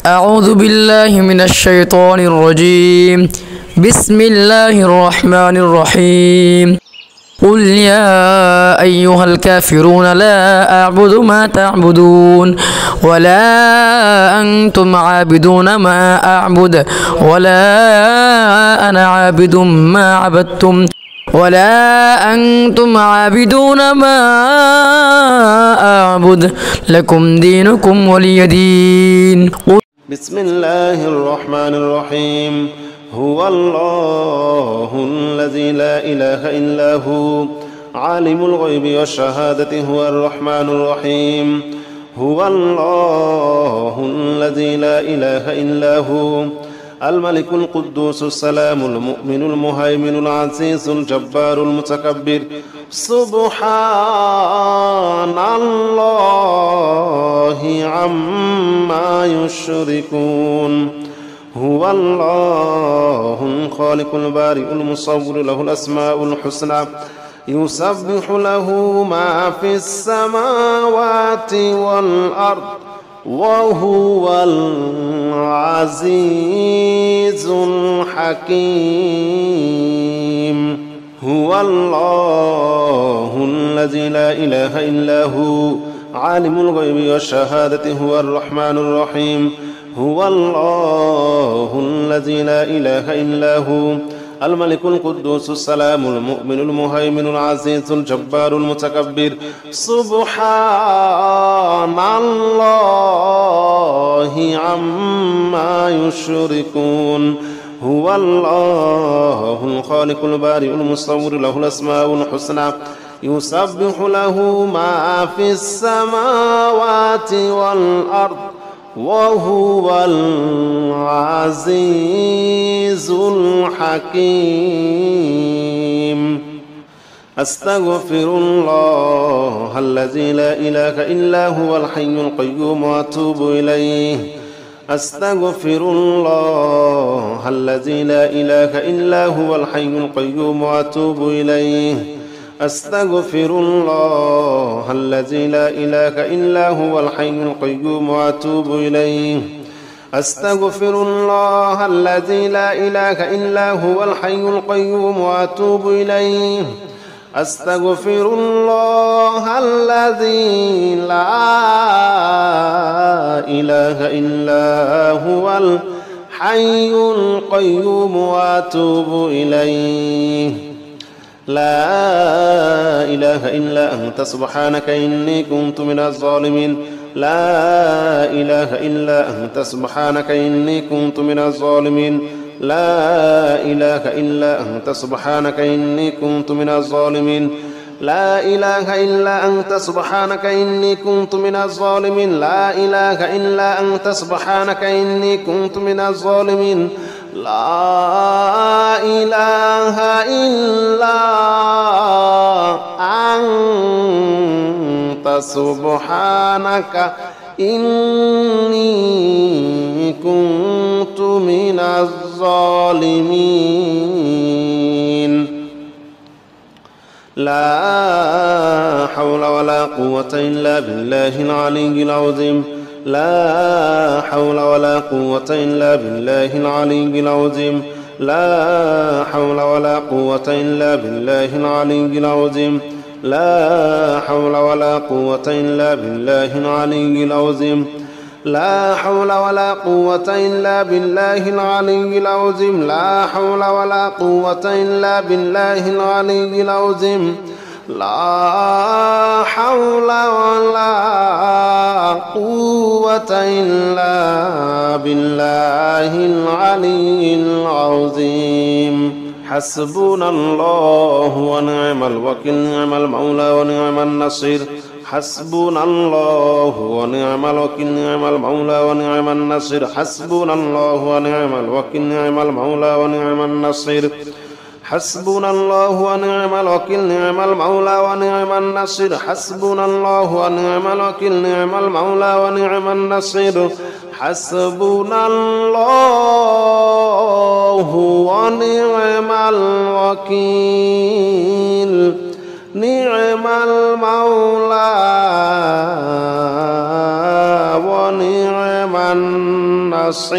أعوذ بالله من الشيطان الرجيم. بسم الله الرحمن الرحيم. قل يا أيها الكافرون لا أعبد ما تعبدون ولا أنتم عابدون ما أعبد ولا أنا عابد ما عبدتم ولا أنتم عابدون ما أعبد لكم دينكم ولي دين. بسم الله الرحمن الرحيم. هو الله الذي لا إله إلا هو عالم الغيب والشهادة هو الرحمن الرحيم. هو الله الذي لا إله إلا هو الملك القدوس السلام المؤمن المهيمن العزيز الجبار المتكبر. سبحان الله عما يشركون. هو الله الخالق البارئ المصور له الأسماء الحسنى يسبح له ما في السماوات والأرض وهو العزيز الحكيم. هو الله الذي لا إله إلا هو عالم الغيب والشهادة هو الرحمن الرحيم. هو الله الذي لا إله إلا هو الملك القدوس السلام المؤمن المهيمن العزيز الجبار المتكبر. سبحان الله عما يشركون. هو الله الخالق البارئ المصور له الأسماء الحسنى يسبح له ما في السماوات والأرض وهو العزيز الحكيم. أستغفر الله الذي لا إله إلا هو الحي القيوم وأتوب إليه. أستغفر الله الذي لا إله إلا هو الحي القيوم وأتوب إليه. أستغفر الله الذي لا إله إلا هو الحي القيوم وأتوب إليه. أستغفر الله الذي لا إله إلا هو الحي القيوم وأتوب إليه. أستغفر الله الذي لا إله إلا هو الحي القيوم وأتوب إليه. لا إله إلا أنت سبحانك إني كنت من الظالمين. لا إله إلا أنت سبحانك إني كنت من الظالمين. لا إله إلا أنت سبحانك إني كنت من الظالمين. لا إله إلا أنت سبحانك إني كنت من الظالمين. لا إله إلا أنت سبحانك إني كنت من الظالمين. لا إله إلا أنت سبحانك إني كنت من الظالمين. لا حول ولا قوة إلا بالله العلي العظيم. لا حول ولا قوة إلا بالله العلي العظيم. لا حول ولا قوة إلا بالله العلي العظيم. لا حول ولا قوة إلا بالله العلي العظيم. لا حول ولا قوة إلا بالله العلي العظيم. لا حول ولا قوة إلا بالله العلي العظيم. لا حول ولا قوة إلا بالله العلي العظيم. حسبنا الله ونعم الوكيل. نعم المولى ونعم النصير. حسبنا الله ونعم الوكيل. نعم المولى ونعم النصير. حسبنا الله ونعم الوكيل. نعم المولى ونعم النصير. حسبنا الله ونعم الوكيل. نعم المولى ونعم النصير. حسبنا الله ونعم الوكيل. نعم المولى ونعم النصير. حسبنا الله ونعم الوكيل. نعم المولى ونعم النصير. النصير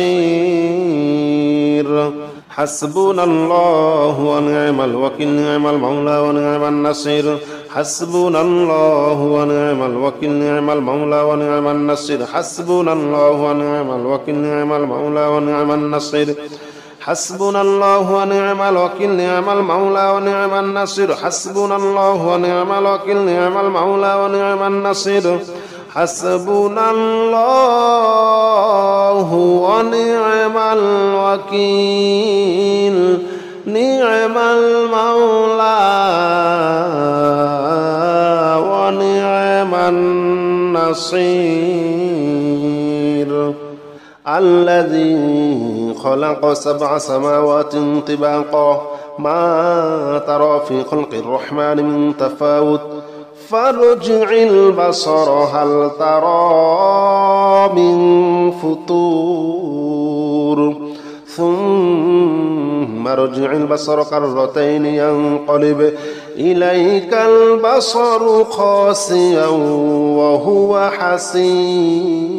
حسبنا الله ونعم الوكيل نعم المولى ونعم النصير حسبنا الله ونعم الوكيل نعم المولى ونعم النصير حسبنا الله ونعم الوكيل نعم المولى ونعم النصير حسبنا الله ونعم الوكيل نعم المولى ونعم النصير حسبنا الله ونعم الوكيل نعم المولى ونعم النصير حسبنا الله ونعم الوكيل نعم المولى ونعم النصير الذي خلق 7 سماوات طباقا ما ترى في خلق الرحمن من تفاوت فارجع البصر هل ترى من فطور ثم ارجع البصر كرتين ينقلب إليك البصر خاسئا وهو حسير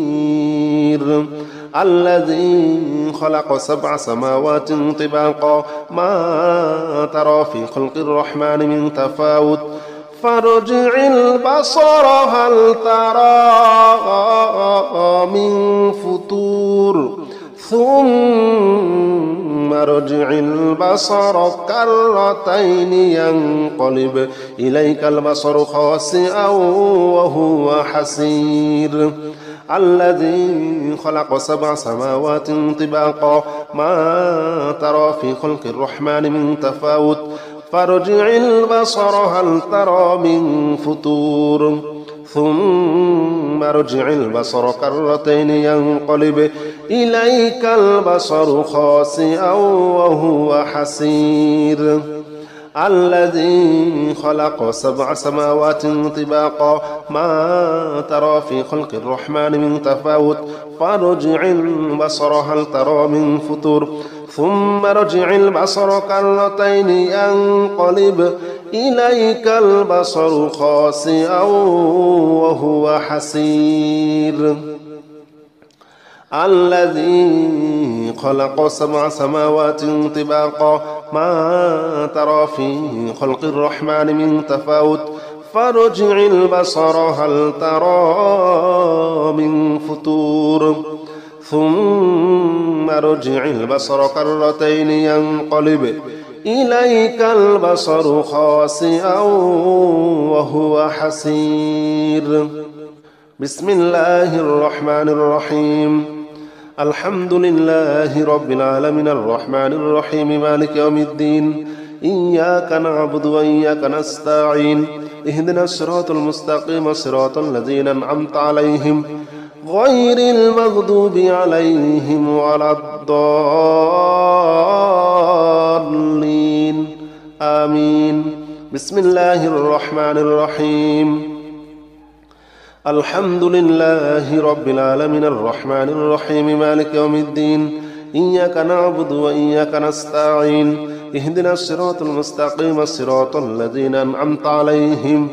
الذي خلق 7 سماوات طباقا ما ترى في خلق الرحمن من تفاوت فارجع البصر هل ترى من فطور ثم ارجع البصر كرتين ينقلب إليك البصر خاسئا وهو حسير الذي خلق 7 سماوات طباقا ما ترى في خلق الرحمن من تفاوت فارجع البصر هل ترى من فطور ثم ارجع البصر كرتين ينقلب إليك البصر خاسئا وهو حسير الذي خلق 7 سماوات طباقا ما ترى في خلق الرحمن من تفاوت فارجع البصر هل ترى من فطور ثم ارجع البصر كرتين ينقلب إليك البصر خاسئا وهو حسير الذي خلق 7 سماوات طباقا ما ترى في خلق الرحمن من تفاوت فارجع البصر هل ترى من فطور ثم ارجع البصر كرتين ينقلب إليك البصر خاسئا وهو حسير بسم الله الرحمن الرحيم الحمد لله رب العالمين الرحمن الرحيم مالك يوم الدين إياك نعبد وإياك نستعين اهدنا الصراط المستقيم صراط الذين أنعمت عليهم غير المغضوب عليهم ولا الضالين آمين بسم الله الرحمن الرحيم الحمد لله رب العالمين الرحمن الرحيم مالك يوم الدين إياك نعبد وإياك نستعين اهدنا الصراط المستقيم صراط الذين أنعمت عليهم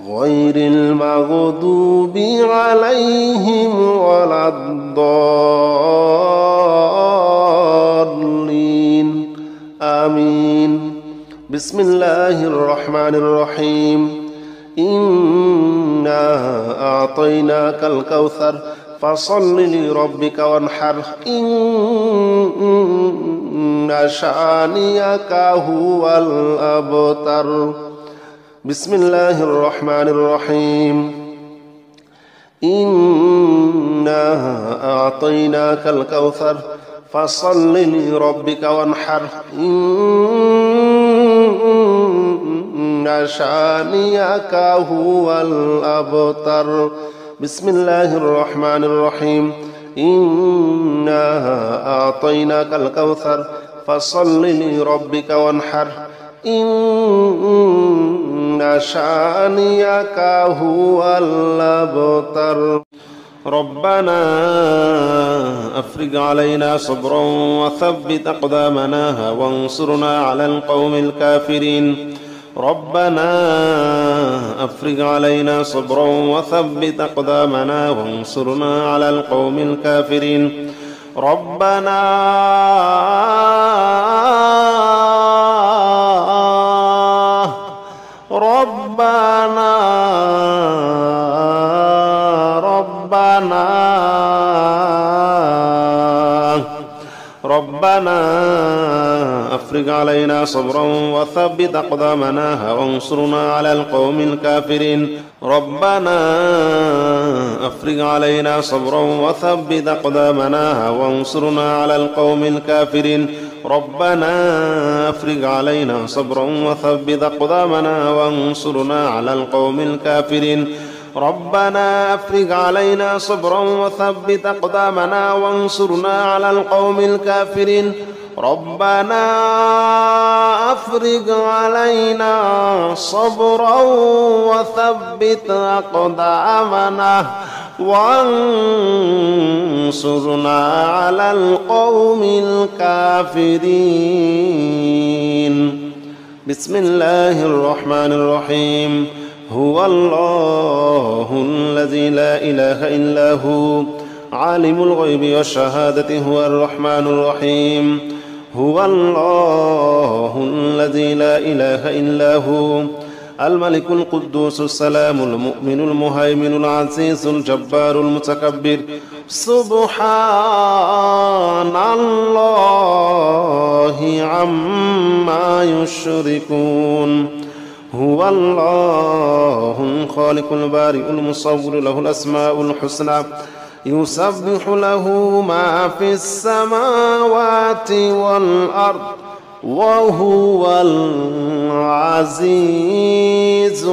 غير المغضوب عليهم ولا الضالين آمين بسم الله الرحمن الرحيم إنا أعطيناك الكوثر فصل لربك وانحر إن شانئك هو الأبتر بسم الله الرحمن الرحيم إنا أعطيناك الكوثر فصل لربك وانحر إن شانئك هو الأبتر بسم الله الرحمن الرحيم إنا أعطيناك الكوثر فصل لربك وانحر إن شانئك هو الأبتر ربنا أفرج علينا صبرا وثبت أقدامنا وانصرنا على القوم الكافرين ربنا أفرج علينا صبرا وثبت أقدامنا وانصرنا على القوم الكافرين ربنا ربنا ربنا ربنا أفرغ علينا صبرا وثبت أقدامنا وانصرنا على القوم الكافرين ربنا أفرغ علينا صبرا وثبت أقدامنا وانصرنا على القوم الكافرين ربنا أفرغ علينا صبرا وثبت أقدامنا وانصرنا على القوم الكافرين ربنا أفرغ علينا صبرا وثبت أقدامنا وانصرنا على القوم الكافرين ربنا أفرغ علينا صبرا وثبت أقدامنا وانصرنا على القوم الكافرين بسم الله الرحمن الرحيم هو الله الذي لا إله إلا هو عالم الغيب والشهادة هو الرحمن الرحيم هو الله الذي لا إله إلا هو الملك القدوس السلام المؤمن المهيمن العزيز الجبار المتكبر سبحان الله عما يشركون هو الله الخالق البارئ المصور له الأسماء الحسنى يسبح له ما في السماوات والأرض وهو العزيز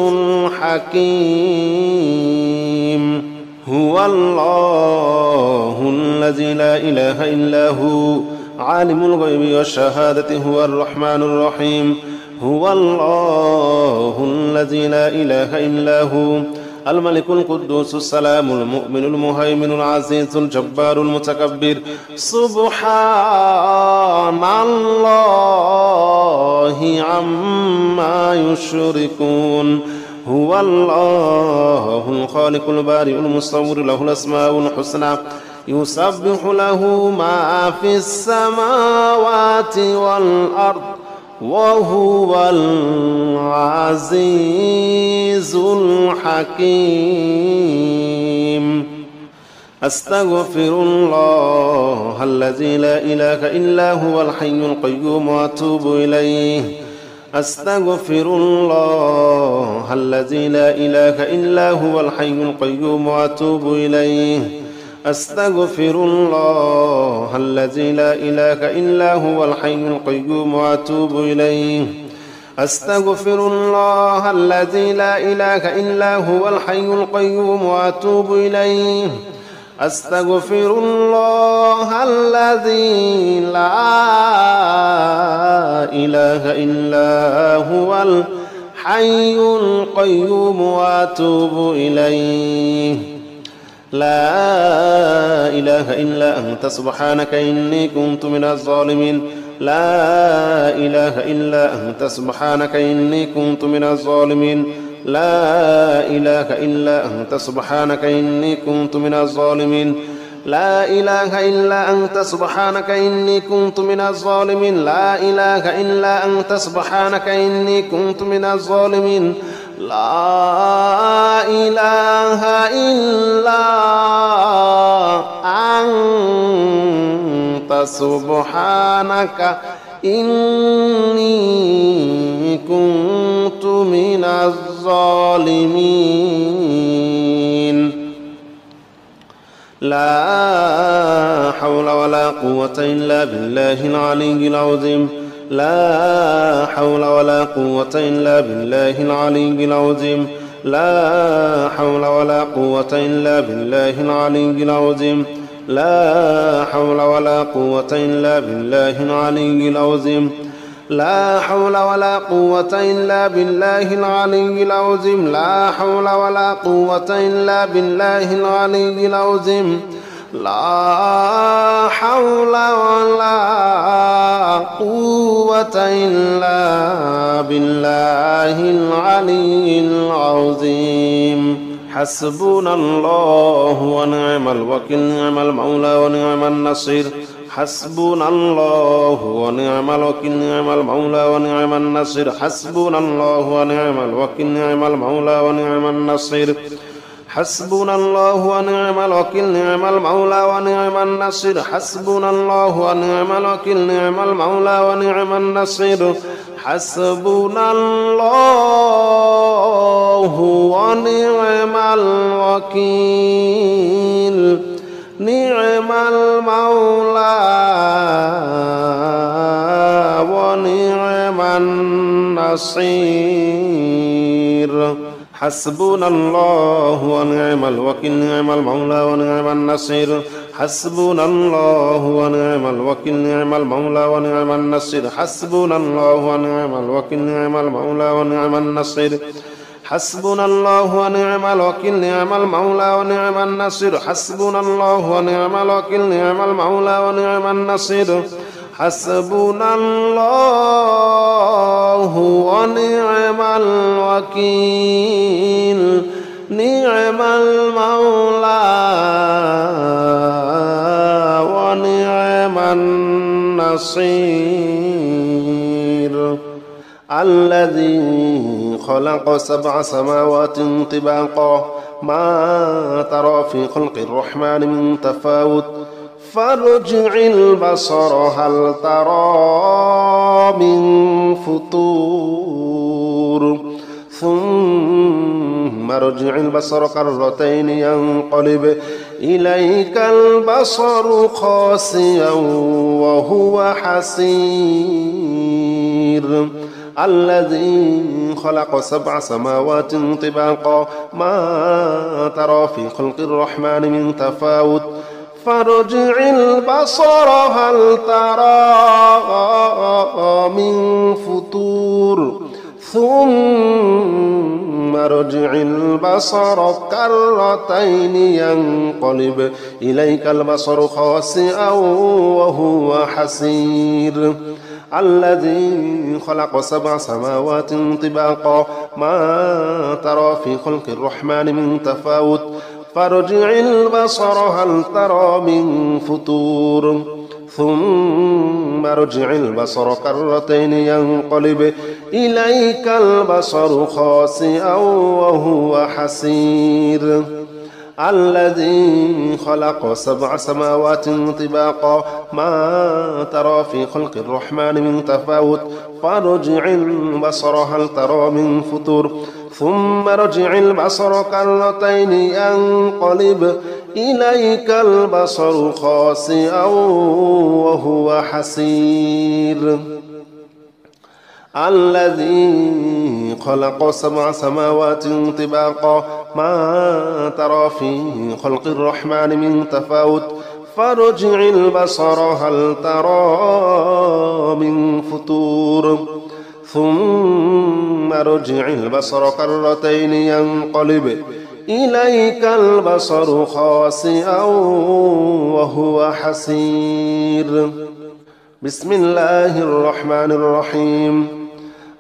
الحكيم هو الله الذي لا إله إلا هو عالم الغيب والشهادة هو الرحمن الرحيم هو الله الذي لا إله إلا هو الملك القدوس السلام المؤمن المهيمن العزيز الجبار المتكبر سبحان الله عما يشركون هو الله الخالق البارئ المصور له الأسماء الحسنى يسبح له ما في السماوات والأرض وهو العزيز الحكيم أستغفر الله الذي لا إله إلا هو الحي القيوم وأتوب إليه أستغفر الله الذي لا إله إلا هو الحي القيوم وأتوب إليه أستغفر الله الذي لا إله إلا هو الحي القيوم وأتوب إليه أستغفر الله الذي لا إله إلا هو الحي القيوم وأتوب إليه أستغفر الله الذي لا إله إلا هو الحي القيوم وأتوب إليه لا إله إلا أنت سبحانك إني كنت من الظالمين لا إله إلا أنت سبحانك إني كنت من الظالمين لا إله إلا أنت سبحانك إني كنت من الظالمين لا إله إلا أنت سبحانك إني كنت من الظالمين لا إله إلا أنت سبحانك إني كنت من الظالمين لا إله إلا أنت سبحانك إني كنت من الظالمين لا حول ولا قوة إلا بالله العلي العظيم لا حول ولا قوة إلا بالله العلي العظيم لا حول ولا قوة إلا بالله العلي العظيم لا حول ولا قوة إلا بالله العلي العظيم لا حول ولا قوة إلا بالله العلي العظيم لا حول ولا قوة إلا بالله العلي العظيم لا حول ولا قوة إلا بالله العلي العظيم حسبنا الله ونعم الوكيل نعم المولى ونعم النصير حسبنا الله ونعم الوكيل نعم المولى ونعم النصير حسبنا الله ونعم الوكيل نعم المولى ونعم النصير حسبنا الله ونعم الوكيل نعم المولى ونعم النصير حسبنا الله ونعم الوكيل نعم المولى ونعم النصير حسبنا الله ونعم الوكيل نعم المولى ونعم النصير حسبنا الله ونعم الوكيل نعم المولى ونعم النصير حسبنا الله ونعم الوكيل نعم المولى ونعم النصير حسبنا الله ونعم الوكيل نعم المولى ونعم النصير حسبنا الله ونعم الوكيل نعم المولى ونعم النصير حسبنا الله ونعم الوكيل نعم المولى ونعم النصير حسبنا الله ونعم الوكيل نعم المولى ونعم النصير الذي خلق 7 سماوات طباقا ما ترى في خلق الرحمن من تفاوت فارجع البصر هل ترى من فطور ثم ارجع البصر كرتين ينقلب إليك البصر خاسئا وهو حسير الذي خلق 7 سماوات طباقا ما ترى في خلق الرحمن من تفاوت فارجع البصر هل ترى من فطور ثم ارجع البصر كرتين ينقلب إليك البصر خاسئا وهو حسير الذي خلق 7 سماوات طباقا ما ترى في خلق الرحمن من تفاوت فارجع البصر هل ترى من فطور ثم ارجع البصر كرتين ينقلب إليك البصر خاسئا وهو حسير الذي خلق 7 سماوات طباقا ما ترى في خلق الرحمن من تفاوت فارجع البصر هل ترى من فطور ثم ارجع البصر كرتين ينقلب إليك البصر خاسئا وهو حسير الذي خلق 7 سماوات طباقا ما ترى في خلق الرحمن من تفاوت فارجع البصر هل ترى من فطور ثم ارجع البصر كرتين ينقلب إليك البصر خاسئا وهو حسير بسم الله الرحمن الرحيم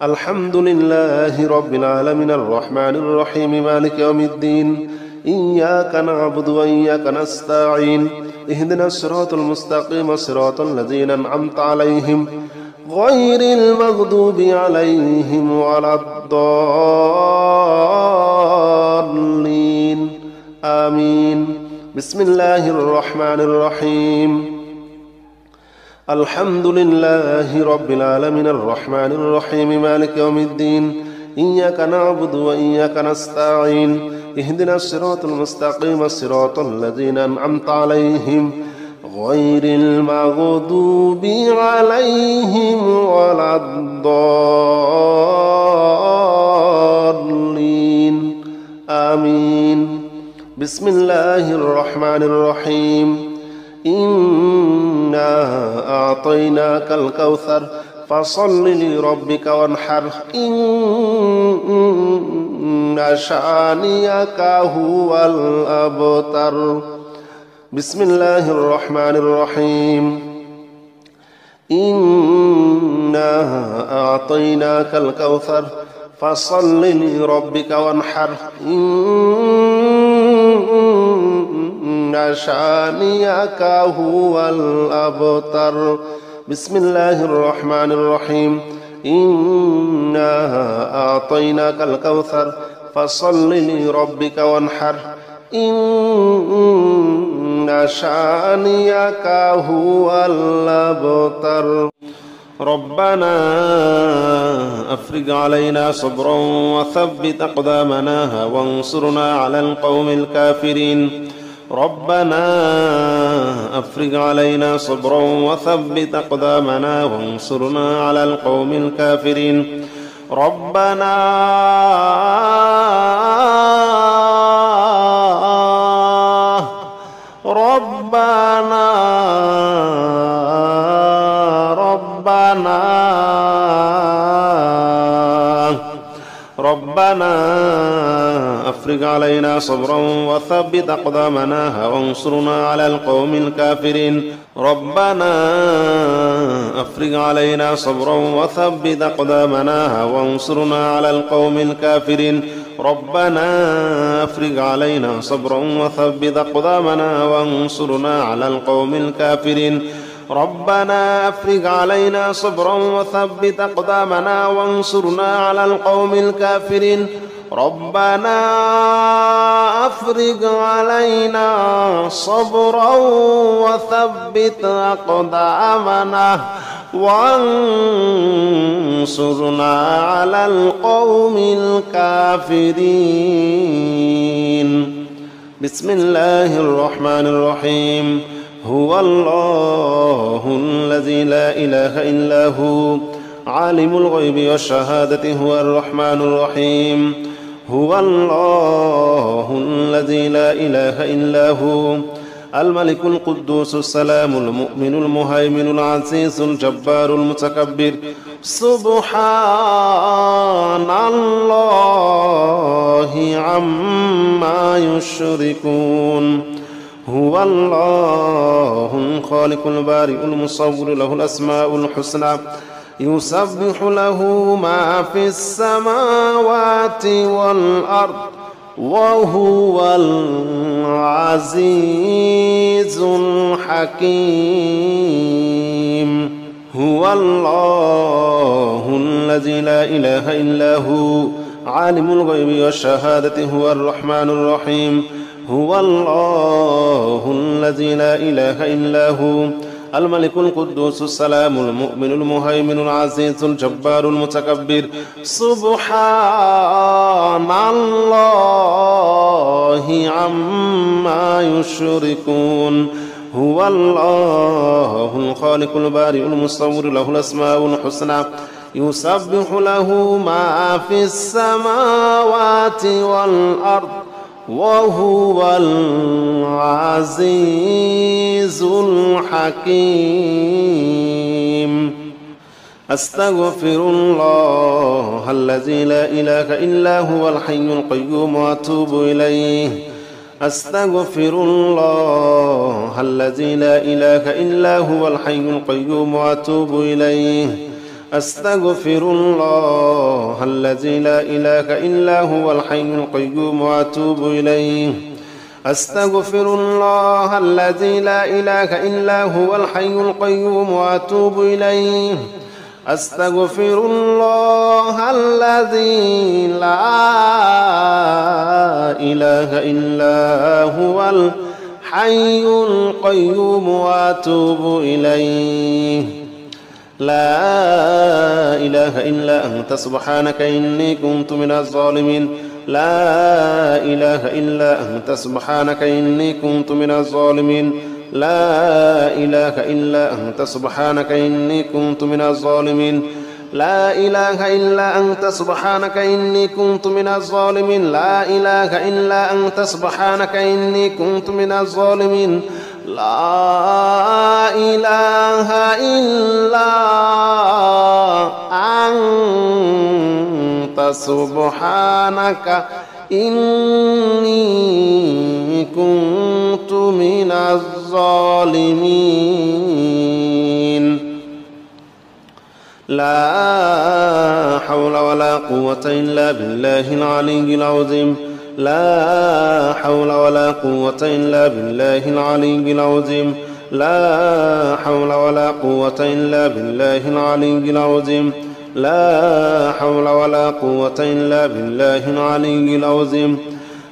الحمد لله رب العالمين الرحمن الرحيم مالك يوم الدين إياك نعبد وإياك نستعين اهدنا الصراط المستقيم صراط الذين أنعمت عليهم غير المغضوب عليهم ولا الضالين آمين بسم الله الرحمن الرحيم الحمد لله رب العالمين الرحمن الرحيم مالك يوم الدين إياك نعبد وإياك نستعين اهدنا الصراط المستقيم صراط الذين أنعمت عليهم غير المغضوب عليهم ولا الضالين آمين بسم الله الرحمن الرحيم إنا أعطيناك الكوثر فصل لربك وانحر إن شانئك هو الأبتر بسم الله الرحمن الرحيم إنا أعطيناك الكوثر فصل لربك وانحر إن إن شانئك هو الأبتر. بسم الله الرحمن الرحيم. إنا أعطيناك الكوثر فصل لربك وانحر إن شانئك هو الأبتر. ربنا أفرغ علينا صبرا وثبت أقدامنا وانصرنا على القوم الكافرين. ربنا أفرغ علينا صبرا وثبت أقدامنا وانصرنا على القوم الكافرين. ربنا أفرغ علينا صبرا وثبت أقدامنا وانصرنا على القوم الكافرين. ربنا أفرغ علينا صبرا وثبت أقدامنا وانصرنا على القوم الكافرين. ربنا أفرغ علينا صبرا وثبت أقدامنا وانصرنا على القوم الكافرين. ربنا أفرغ علينا صبرا وثبت أقدامنا وانصرنا على القوم الكافرين. ربنا أفرغ علينا صبرا وثبت أقدامنا وانصرنا على القوم الكافرين. بسم الله الرحمن الرحيم. هو الله الذي لا إله إلا هو عالم الغيب والشهادة هو الرحمن الرحيم. هو الله الذي لا إله إلا هو الملك القدوس السلام المؤمن المهيمن العزيز الجبار المتكبر. سبحان الله عما يشركون. هو الله الخالق البارئ المصور له الأسماء الحسنى يسبح له ما في السماوات والأرض وهو العزيز الحكيم. هو الله الذي لا إله إلا هو عالم الغيب والشهادة هو الرحمن الرحيم. هو الله الذي لا إله إلا هو الملك القدوس السلام المؤمن المهيمن العزيز الجبار المتكبر. سبحان الله عما يشركون. هو الله الخالق البارئ المصور له الأسماء الحسنى يسبح له ما في السماوات والأرض وهو العزيز الحكيم. أستغفر الله الذي لا إله إلا هو الحي القيوم وأتوب إليه. أستغفر الله الذي لا إله إلا هو الحي القيوم وأتوب إليه. أستغفر الله الذي لا إله إلا هو الحي القيوم وأتوب إليه. أستغفر الله الذي لا إله إلا هو الحي القيوم وأتوب إليه. أستغفر الله الذي لا إله إلا هو الحي القيوم وأتوب إليه. لا إله إلا أنت سبحانك إني كنت من الظالمين. لا إله إلا أنت سبحانك إني كنت من الظالمين. لا إله إلا أنت سبحانك إني كنت من الظالمين. لا إله إلا أنت سبحانك إني كنت من الظالمين. لا إله إلا أنت سبحانك إني كنت من الظالمين. لا إله إلا أنت سبحانك إني كنت من الظالمين. لا حول ولا قوة إلا بالله العلي العظيم. لا حول ولا قوة إلا بالله العلي العظيم لا حول ولا قوة إلا بالله العلي العظيم لا حول ولا قوة إلا بالله العلي العظيم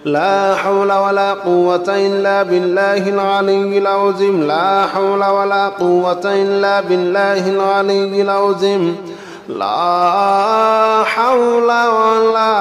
لا حول ولا قوة إلا بالله العلي العظيم لا حول ولا قوة إلا بالله العلي العظيم لا حول ولا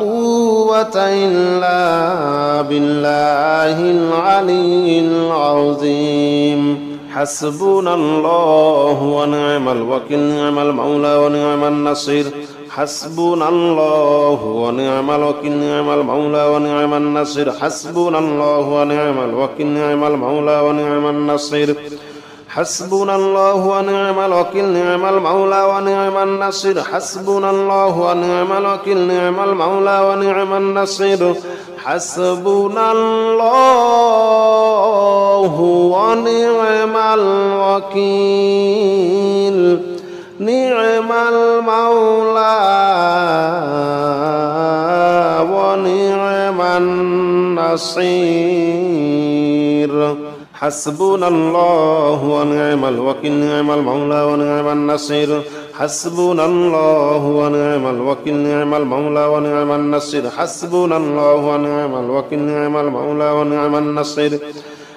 قوة إلا بالله العلي العظيم حسبنا الله ونعم الوكيل نعم المولى ونعم النصير حسبنا الله ونعم الوكيل نعم المولى ونعم النصير حسبنا الله ونعم الوكيل نعم المولى ونعم النصير حسبنا الله ونعم الوكيل نعم المولى ونعم النصير حسبنا الله ونعم الوكيل نعم المولى ونعم النصير حسبنا الله ونعم الوكيل نعم المولى ونعم النصير حسبنا الله ونعم الوكيل نعم المولى ونعم النصير حسبنا الله ونعم الوكيل نعم المولى ونعم النصير حسبنا الله ونعم الوكيل نعم المولى ونعم النصير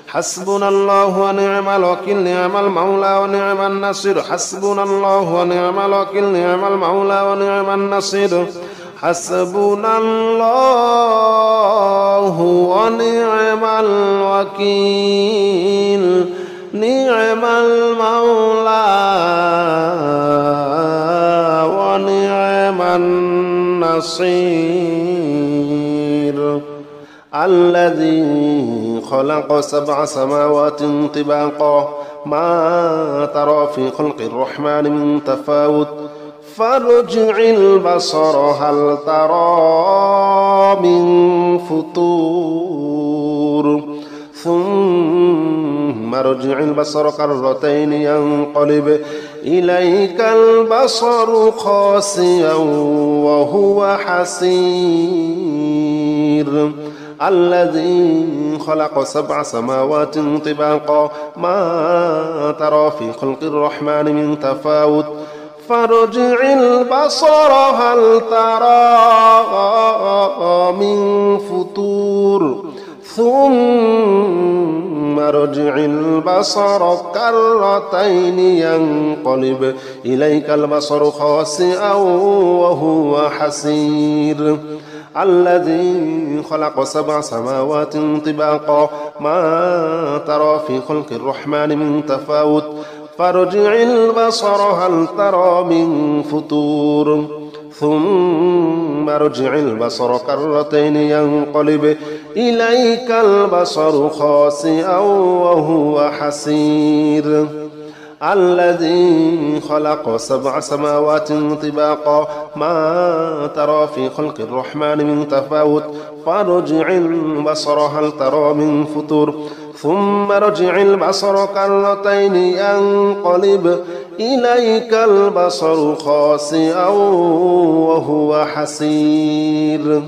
حسبنا الله ونعم الوكيل نعم المولى ونعم النصير حسبنا الله ونعم الوكيل نعم المولى ونعم النصير حسبنا الله ونعم الوكيل نعم المولى ونعم النصير الذي خلق 7 سماوات طباقا ما ترى في خلق الرحمن من تفاوت فارجع البصر هل ترى من فطور ثم ارجع البصر كرتين ينقلب إليك البصر خاسئا وهو حسير الذي خلق 7 سماوات طباقا ما ترى في خلق الرحمن من تفاوت فارجع البصر هل ترى من فطور ثم ارجع البصر كرتين ينقلب إليك البصر خاسئا وهو حسير الذي خلق 7 سماوات طباقا ما ترى في خلق الرحمن من تفاوت فارجع البصر هل ترى من فطور ثم ارجع البصر كرتين ينقلب إليك البصر خاسئا وهو حسير الذي خلق 7 سماوات طباقا ما ترى في خلق الرحمن من تفاوت فارجع البصر هل ترى من فطور ثم ارجع البصر كرتين ينقلب إليك البصر خاسئا وهو حسير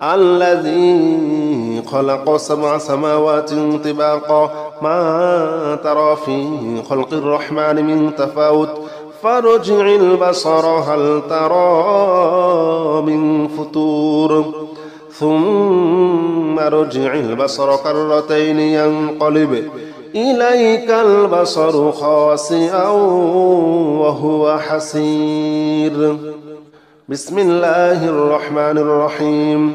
الذي خلق 7 سماوات طباقا ما ترى في خلق الرحمن من تفاوت فارجع البصر هل ترى من فطور ثم ارجع البصر كرتين ينقلب إليك البصر خاسئا وهو حسير بسم الله الرحمن الرحيم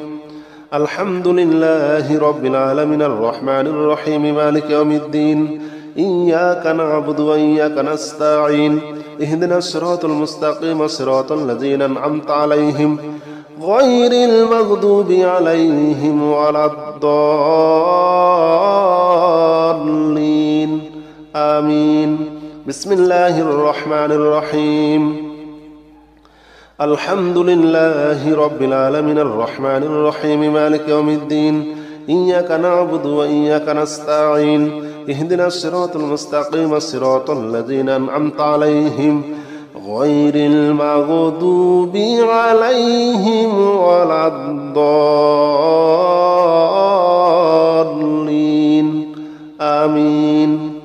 الحمد لله رب العالمين الرحمن الرحيم مالك يوم الدين إياك نعبد وإياك نستعين اهدنا الصراط المستقيم صراط الذين أنعمت عليهم غير المغضوب عليهم ولا الضالين آمين بسم الله الرحمن الرحيم الحمد لله رب العالمين الرحمن الرحيم مالك يوم الدين إياك نعبد وإياك نستعين اهدنا الصراط المستقيم صراط الذين أنعمت عليهم غير المغضوب عليهم ولا الضالين آمين.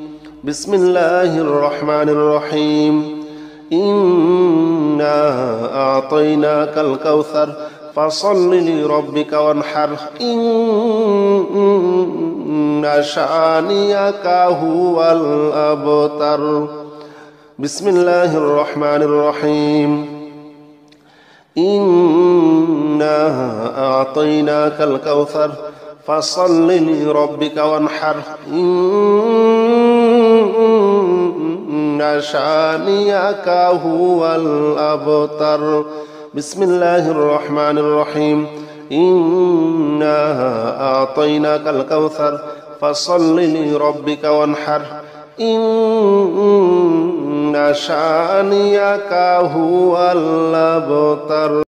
بسم الله الرحمن الرحيم. إنا أعطيناك الكوثر فصل لربك وانحر إن شانئك هو الأبتر. بسم الله الرحمن الرحيم. إنا أعطيناك الكوثر فصل لربك وانحر إن شانئك هو الأبتر. بسم الله الرحمن الرحيم. إنا أعطيناك الكوثر فصل لربك وانحر إن شانئك هو الأبتر.